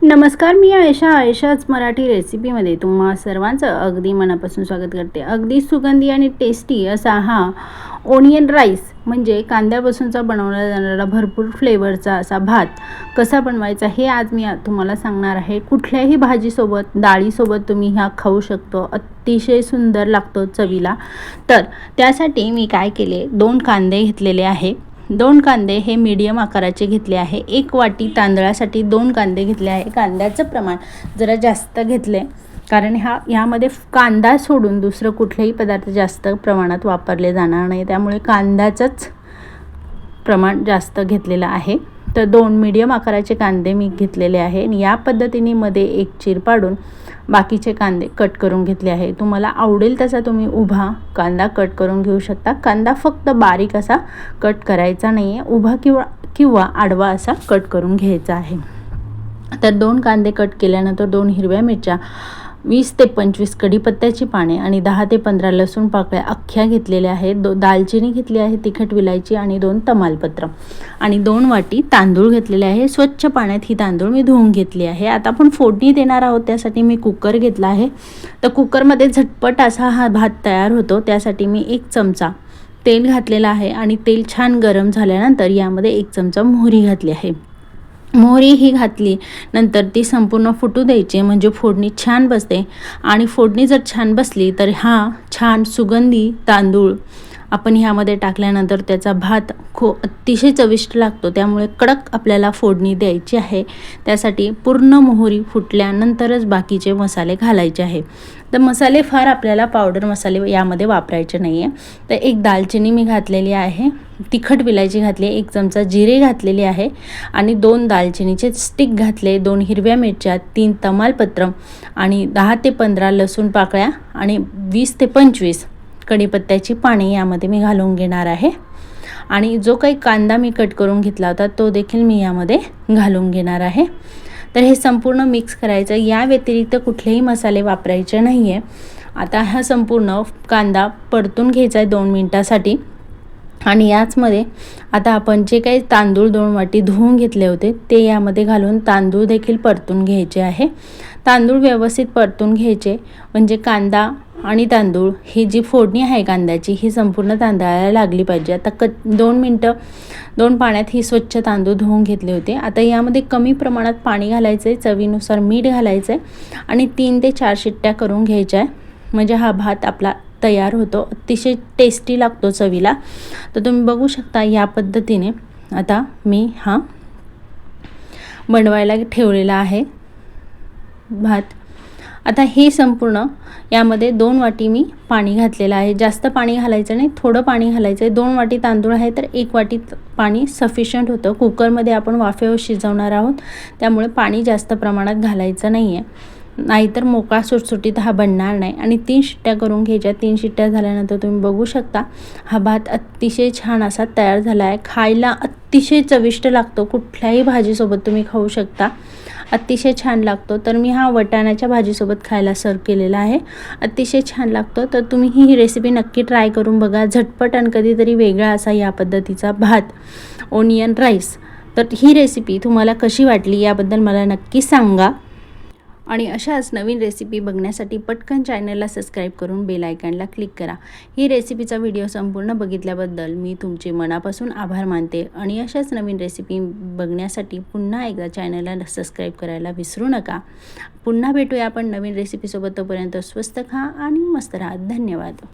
नमस्कार, मी आयशाच मराठी रेसिपीमध्ये तुम्हा सर्वांचं अगदी मनापासून स्वागत करते। अगदी सुगंधी आणि टेस्टी असा हा ओनियन राईस म्हणजे कांद्यापासूनचा बनवला जाणारा भरपूर फ्लेवरचा असा भात कसा बनवायचा हे आज मी तुम्हाला सांगणार आहे। कुठल्याही भाजीसोबत डाळीसोबत तुम्ही हा खाऊ शकतो, अतिशय सुंदर लागतो चवीला। तर त्यासाठी मी काय केले, 2 कांदे घेतलेले आहे। 2 कांदे हे मीडियम आकाराचे घेतले आहे। 1 वाटी तांदळासाठी 2 कांदे घेतले आहे। कांद्याचं प्रमाण जरा जास्त घेतले कारण यामध्ये कांदा सोडून दुसरं कुठलेही पदार्थ जास्त प्रमाणात वापरले जाणार नाही, त्यामुळे कांद्याचंच प्रमाण जास्त घेतलेलं आहे। तर 2 मीडियम आकाराचे कांदे मी घेतलेले आहे आणि या पद्धतीने मध्ये एक चीर पाडून बाकीचे कांदे कट करून घेतले आहे। तुम्हाला आवडेल तसा तुम्ही उभा कांदा कट करून घेऊ शकता। कांदा फक्त बारीक असा कट करायचा नाही आहे, उभा किंवा आडवा असा कट करून घ्यायचा आहे। तर 2 कांदे कट केल्यानंतर 2 हिरव्या मिरच्या, 20 ते 25 कढीपत्त्याची पाने आणि 10 ते 15 लसूण पाकळ्या अख्ख्या घेतलेल्या आहेत। दालचिनी घेतली आहे, तिखट विलायची आणि 2 तमालपत्र आणि 2 वाटी तांदूळ घेतलेले आहे। स्वच्छ पाण्यात ही तांदूळ मी धुवून घेतली आहे। आता आपण फोडणी देणार आहोत, त्यासाठी मी कुकर घेतला आहे। तर कुकरमध्ये झटपट असा हा भात तयार होतो, त्यासाठी मी 1 चमचा तेल घातलेला आहे आणि तेल छान गरम झाल्यानंतर यामध्ये 1 चमचा मोहरी घातली आहे। मोहरी ही घातली नंतर ती संपूर्ण फुटू द्यायची, म्हणजे फोडणी छान बसते आणि फोडणी जर छान बसली तर हा छान सुगंधी तांदूळ आपण ह्यामध्ये टाकल्यानंतर त्याचा भात खूप अतिशय चविष्ट लागतो। त्यामुळे कडक आपल्याला फोडणी द्यायची आहे, त्यासाठी पूर्ण मोहरी फुटल्यानंतरच बाकीचे मसाले घालायचे आहे। तर मसाले फार आपल्याला पावडर मसाले यामध्ये वापरायचे नाही आहे। तर 1 दालचिनी मी घातलेली आहे, तिखट विलायची घातली, 1 चमचा जिरे घातलेले आहे आणि 2 दालचिनीचे स्टिक घातले, 2 हिरव्या मिरच्या, 3 तमालपत्र आणि 10 ते 15 लसूण पाकळ्या आणि 20 ते 25 कढीपत्त्याची पाने यामध्ये मी घालून घेणार आहे। आणि जो काही कांदा मी कट करून घेतला होता तो देखील मी यामध्ये घालून घेणार आहे। तर हे संपूर्ण मिक्स करायचं, या व्यतिरिक्त कुठलेही मसाले वापरायचे नाही आहे। आता हा संपूर्ण कांदा परतून घ्यायचा आहे 2 मिनिटासाठी आणि याचमध्ये आता आपण जे काही तांदूळ 2 वाटी धुवून घेतले होते ते यामध्ये घालून तांदूळ देखील परतून घ्यायचे आहे। तांदूळ व्यवस्थित परतून घ्यायचे, म्हणजे कांदा आणि तांदूळ ही जी फोडणी आहे कांद्याची ही संपूर्ण तांदळाला लागली पाहिजे। आता 2 मिनटं 2 पाण्यात ही स्वच्छ तांदूळ धुवून घेतले होते। आता यामध्ये कमी प्रमाणात पाणी घालायचं आहे, चवीनुसार मीठ घालायचं आहे आणि 3 ते 4 शिट्ट्या करून घ्यायच्या आहे, म्हणजे हा भात आपला तयार होतो। अतिशय टेस्टी लागतो चवीला। तर तुम्ही बघू शकता या पद्धतीने आता मी हा बनवायला ठेवलेला आहे भात। आता हे संपूर्ण यामध्ये 2 वाटी मी पाणी घातलेलं आहे, जास्त पाणी घालायचं नाही, थोडं पाणी घालायचं आहे। 2 वाटी तांदूळ आहे तर 1 वाटी पाणी सफिशियंट होतं। कुकरमध्ये आपण वाफेवर शिजवणार आहोत, त्यामुळे पाणी जास्त प्रमाणात घालायचं नाही आहे, नाहीतर मोकळा सुटसुटीत हा बनणार नाही। आणि 3 शिट्ट्या करून घ्यायच्या। 3 शिट्ट्या झाल्यानंतर तुम्ही बघू शकता हा भात अतिशय छान असा तयार झाला आहे। खायला अतिशय चविष्ट लागतो, कुठल्याही भाजीसोबत तुम्ही खाऊ शकता, अतिशय छान लागतो। तर मी हा वाटाण्याच्या भाजीसोबत खायला सर्व केलेला आहे, अतिशय छान लागतो। तर तुम्ही ही रेसिपी नक्की ट्राय करून बघा, झटपट आणि कधीतरी वेगळा असा या पद्धतीचा भात ओनियन राईस। तर ही रेसिपी तुम्हाला कशी वाटली याबद्दल मला नक्की सांगा आणि अशाच नवीन रेसिपी बघण्यासाठी पटकन चॅनलला सबस्क्राईब करून बेल आयकॉनला क्लिक करा। ही रेसिपीचा व्हिडिओ संपूर्ण बघितल्याबद्दल मी तुमचे मनापासून आभार मानते आणि अशाच नवीन रेसिपी बघण्यासाठी पुन्हा एकदा चॅनलला सबस्क्राईब करायला विसरू नका। पुन्हा भेटूया आपण नवीन रेसिपीसोबत, तोपर्यंत स्वस्त खा आणि मस्त राहा। धन्यवाद।